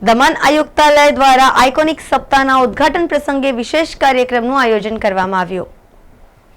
દમણ આયુક્તાલય દ્વારા આઇકોનિક સપ્તાહના ઉદ્ઘાટન પ્રસંગે વિશેષ કાર્યક્રમનું આયોજન કરવામાં આવ્યું।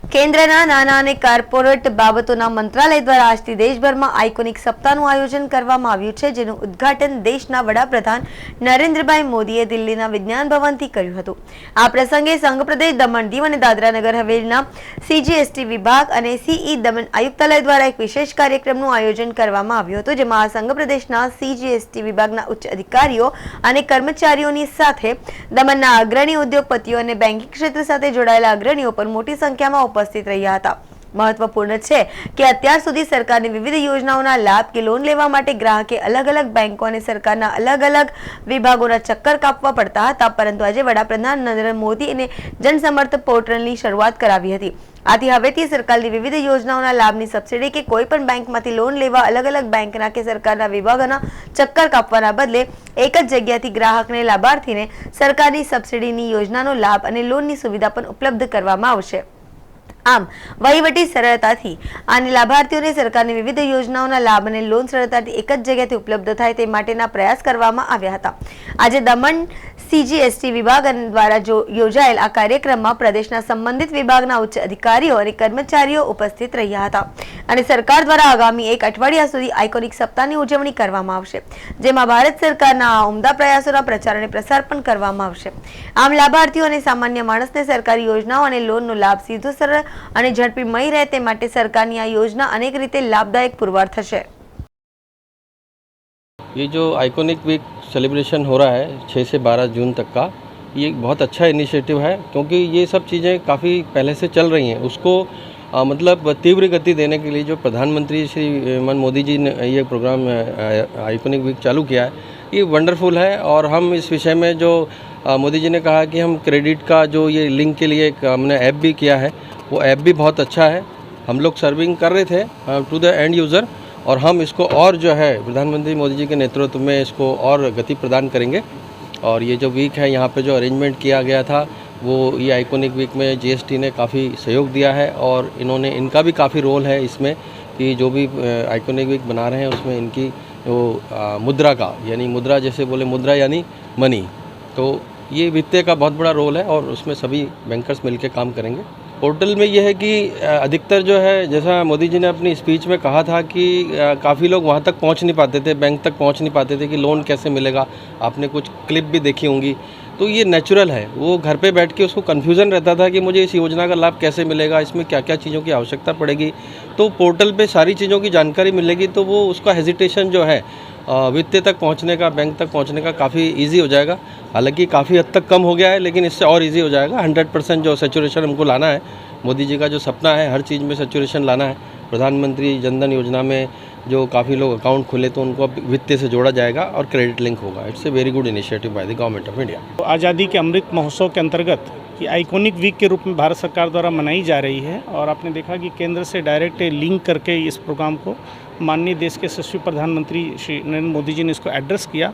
કેન્દ્રના નાના અને કોર્પોરેટ બાબતોના મંત્રાલય દ્વારા આજથી દેશભરમાં આઇકોનિક સપ્તાહનું આયોજન કરવામાં આવ્યું છે, જેનું ઉદ્ઘાટન દેશના વડાપ્રધાન નરેન્દ્રભાઈ મોદીએ દિલ્હીના વિજ્ઞાન ભવનથી કર્યું હતું। આ પ્રસંગે સંઘ પ્રદેશ દમણ દીવ અને દાદરા નગર હવેલીના CGST વિભાગ અને CE દમણ આયુક્તાલય દ્વારા એક વિશેષ કાર્યક્રમનું આયોજન કરવામાં આવ્યું હતું, જેમાં સંઘ પ્રદેશના CGST વિભાગના ઉચ્ચ અધિકારીઓ અને કર્મચારીઓની સાથે દમણના અગ્રણી ઉદ્યોગપતિઓ અને બેન્કિંગ ક્ષેત્ર સાથે જોડાયેલા અગ્રણીઓ પર મોટી સંખ્યામાં उपस्थित રહ્યા હતા। महत्वपूर्ण है कि अत्यार सुधी सरकार विविध योजनाओं लाभ के लोन लेवा माटे ग्राहके अलग अलग बैंकों और सरकार अलग अलग विभागों चक्कर कापवा पड़ता था, परंतु आज वडाप्रधान नरेंद्र मोदी ने जनसमर्थ पोर्टल की शुरुआत करावी हती। आथी हवेथी सरकार विविध योजनाओं लाभनी सब्सिडी के कोईपण बैंक में लोन लेवा अलग अलग बैंकना के सरकार विभागों चक्कर कापवाना बदले एक ज जग्याथी ग्राहक ने लाभार्थी ने सरकार सब्सिडी योजनानो लाभ और लोन की सुविधा पण उपलब्ध करवामां आवशे। आम वहीवटी सरलताथी आने लाभार्थीओने सरकारनी विविध योजनाओं लाभ और लोन सरलताथी एक ज जग्याएथी उपलब्ध थाय ते माटेना प्रयास करवामां आव्या हता। आज दमण CGST विभाग द्वारा जो योजायेल आ कार्यक्रममां प्रदेशना संबंधित विभागना उच्च अधिकारीओ और कर्मचारीओ उपस्थित रह्या हता અને सरकार द्वारा आगामी एक अठवाडिया सुधी आइकोनिक सप्ताहनी उजवणी करवामां आवशे, जेमां भारत सरकारना आ उमदा प्रयासोना प्रचार अने प्रसार पण करवामां आवशे। आम लाभार्थीओ अने सामान्य माणसने सरकारी योजनाओं अने लोननो लाभ सीधो सरळ अने झड़पी मळी रहे ते माटे सरकारनी आ योजना अनेक रीते लाभदायक पुरवार थशे। ये जो आइकॉनिक वीक सेलिब्रेशन हो रहा है 6 से 12 जून तक का, ये एक बहुत अच्छा इनिशिएटिव है, क्योंकि ये सब चीज़ें काफ़ी पहले से चल रही हैं। उसको मतलब तीव्र गति देने के लिए जो प्रधानमंत्री श्री मन मोदी जी ने ये प्रोग्राम आइकॉनिक वीक चालू किया है, ये वंडरफुल है। और हम इस विषय में जो मोदी जी ने कहा कि हम क्रेडिट का जो ये लिंक के लिए एक हमने ऐप भी किया है, वो ऐप भी बहुत अच्छा है। हम लोग सर्विंग कर रहे थे टू द एंड यूज़र, और हम इसको और जो है प्रधानमंत्री मोदी जी के नेतृत्व में इसको और गति प्रदान करेंगे। और ये जो वीक है, यहाँ पे जो अरेंजमेंट किया गया था, वो ये आइकॉनिक वीक में GST ने काफ़ी सहयोग दिया है, और इनका भी काफ़ी रोल है इसमें कि जो भी आइकॉनिक वीक बना रहे हैं उसमें इनकी वो मुद्रा का, यानी मुद्रा जैसे बोले मुद्रा यानी मनी, तो ये वित्तीय का बहुत बड़ा रोल है, और उसमें सभी बैंकर्स मिलकर काम करेंगे। पोर्टल में यह है कि अधिकतर जो है, जैसा मोदी जी ने अपनी स्पीच में कहा था कि काफ़ी लोग वहाँ तक पहुँच नहीं पाते थे, बैंक तक पहुँच नहीं पाते थे कि लोन कैसे मिलेगा। आपने कुछ क्लिप भी देखी होंगी, तो ये नेचुरल है। वो घर पे बैठ के उसको कन्फ्यूज़न रहता था कि मुझे इस योजना का लाभ कैसे मिलेगा, इसमें क्या क्या चीज़ों की आवश्यकता पड़ेगी। तो पोर्टल पे सारी चीज़ों की जानकारी मिलेगी, तो वो उसका हेजिटेशन जो है वित्तीय तक पहुंचने का, बैंक तक पहुंचने का काफ़ी इजी हो जाएगा। हालांकि काफ़ी हद तक कम हो गया है, लेकिन इससे और इजी हो जाएगा। 100% जो सैचुरेशन हमको लाना है, मोदी जी का जो सपना है, हर चीज़ में सैचुरेशन लाना है। प्रधानमंत्री जनधन योजना में जो काफ़ी लोग अकाउंट खुले, तो उनको अब वित्तीय से जोड़ा जाएगा और क्रेडिट लिंक होगा। It's a very good initiative by the government of India. आज़ादी के अमृत महोत्सव के अंतर्गत कि आइकॉनिक वीक के रूप में भारत सरकार द्वारा मनाई जा रही है, और आपने देखा कि केंद्र से डायरेक्ट लिंक करके इस प्रोग्राम को माननीय देश के यशस्वी प्रधानमंत्री श्री नरेंद्र मोदी जी ने इसको एड्रेस किया,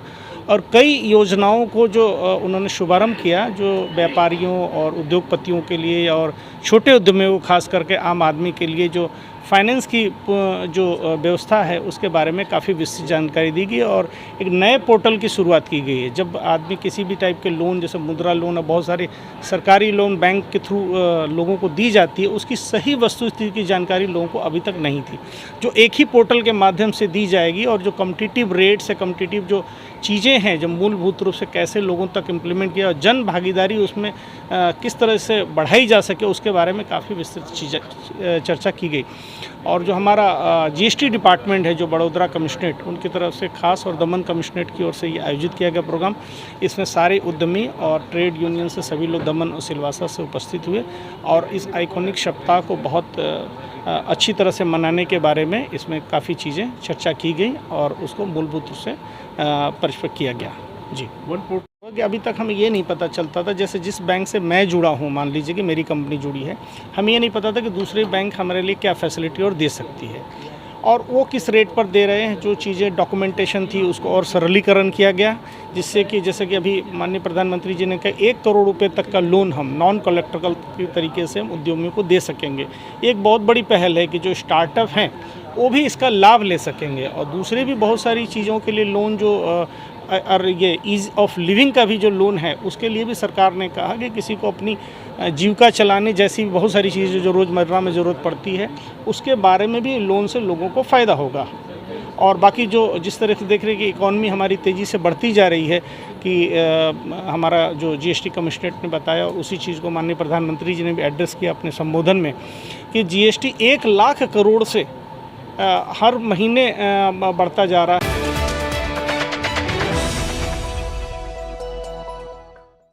और कई योजनाओं को जो उन्होंने शुभारंभ किया, जो व्यापारियों और उद्योगपतियों के लिए और छोटे उद्यमियों को खास करके आम आदमी के लिए जो फाइनेंस की जो व्यवस्था है, उसके बारे में काफ़ी विस्तृत जानकारी दी गई, और एक नए पोर्टल की शुरुआत की गई है। जब आदमी किसी भी टाइप के लोन, जैसे मुद्रा लोन और बहुत सारे सरकारी लोन बैंक के थ्रू लोगों को दी जाती है, उसकी सही वस्तुस्थिति की जानकारी लोगों को अभी तक नहीं थी, जो एक ही पोर्टल के माध्यम से दी जाएगी। और जो कम्पिटिटिव रेट्स है, कम्पिटिटिव जो चीज़ें हैं, जो मूलभूत रूप से कैसे लोगों तक इम्प्लीमेंट किया, और जन भागीदारी उसमें किस तरह से बढ़ाई जा सके, उसके बारे में काफ़ी विस्तृत चर्चा की गई। और जो हमारा GST डिपार्टमेंट है, जो बड़ौदा कमिश्नरेट, उनकी तरफ से खास, और दमन कमिश्नरेट की ओर से ये आयोजित किया गया प्रोग्राम। इसमें सारे उद्यमी और ट्रेड यूनियन से सभी लोग दमन और सिलवासा से उपस्थित हुए, और इस आइकॉनिक सप्ताह को बहुत अच्छी तरह से मनाने के बारे में इसमें काफ़ी चीज़ें चर्चा की गई, और उसको मूलभूत रूप से परिष्कृत किया गया। जी, कि अभी तक हमें ये नहीं पता चलता था, जैसे जिस बैंक से मैं जुड़ा हूँ, मान लीजिए कि मेरी कंपनी जुड़ी है, हमें ये नहीं पता था कि दूसरे बैंक हमारे लिए क्या फैसिलिटी और दे सकती है, और वो किस रेट पर दे रहे हैं। जो चीज़ें डॉक्यूमेंटेशन थी, उसको और सरलीकरण किया गया, जिससे कि जैसे कि अभी माननीय प्रधानमंत्री जी ने कहा 1 करोड़ रुपए तक का लोन हम नॉन कलेक्ट्रिकल के तरीके से हम उद्यमियों को दे सकेंगे। एक बहुत बड़ी पहल है कि जो स्टार्टअप हैं वो भी इसका लाभ ले सकेंगे, और दूसरे भी बहुत सारी चीज़ों के लिए लोन जो और ये ईज़ ऑफ लिविंग का भी जो लोन है उसके लिए भी सरकार ने कहा कि किसी को अपनी जीविका चलाने जैसी बहुत सारी चीज़ें जो रोज़मर्रा में ज़रूरत पड़ती है उसके बारे में भी लोन से लोगों को फ़ायदा होगा। और बाकी जो जिस तरह से देख रहे हैं कि इकॉनमी हमारी तेज़ी से बढ़ती जा रही है कि हमारा जो जीएसटी कमिश्नरेट ने बताया और उसी चीज़ को माननीय प्रधानमंत्री जी ने भी एड्रेस किया अपने संबोधन में कि जीएसटी 1 लाख करोड़ से हर महीने बढ़ता जा रहा है।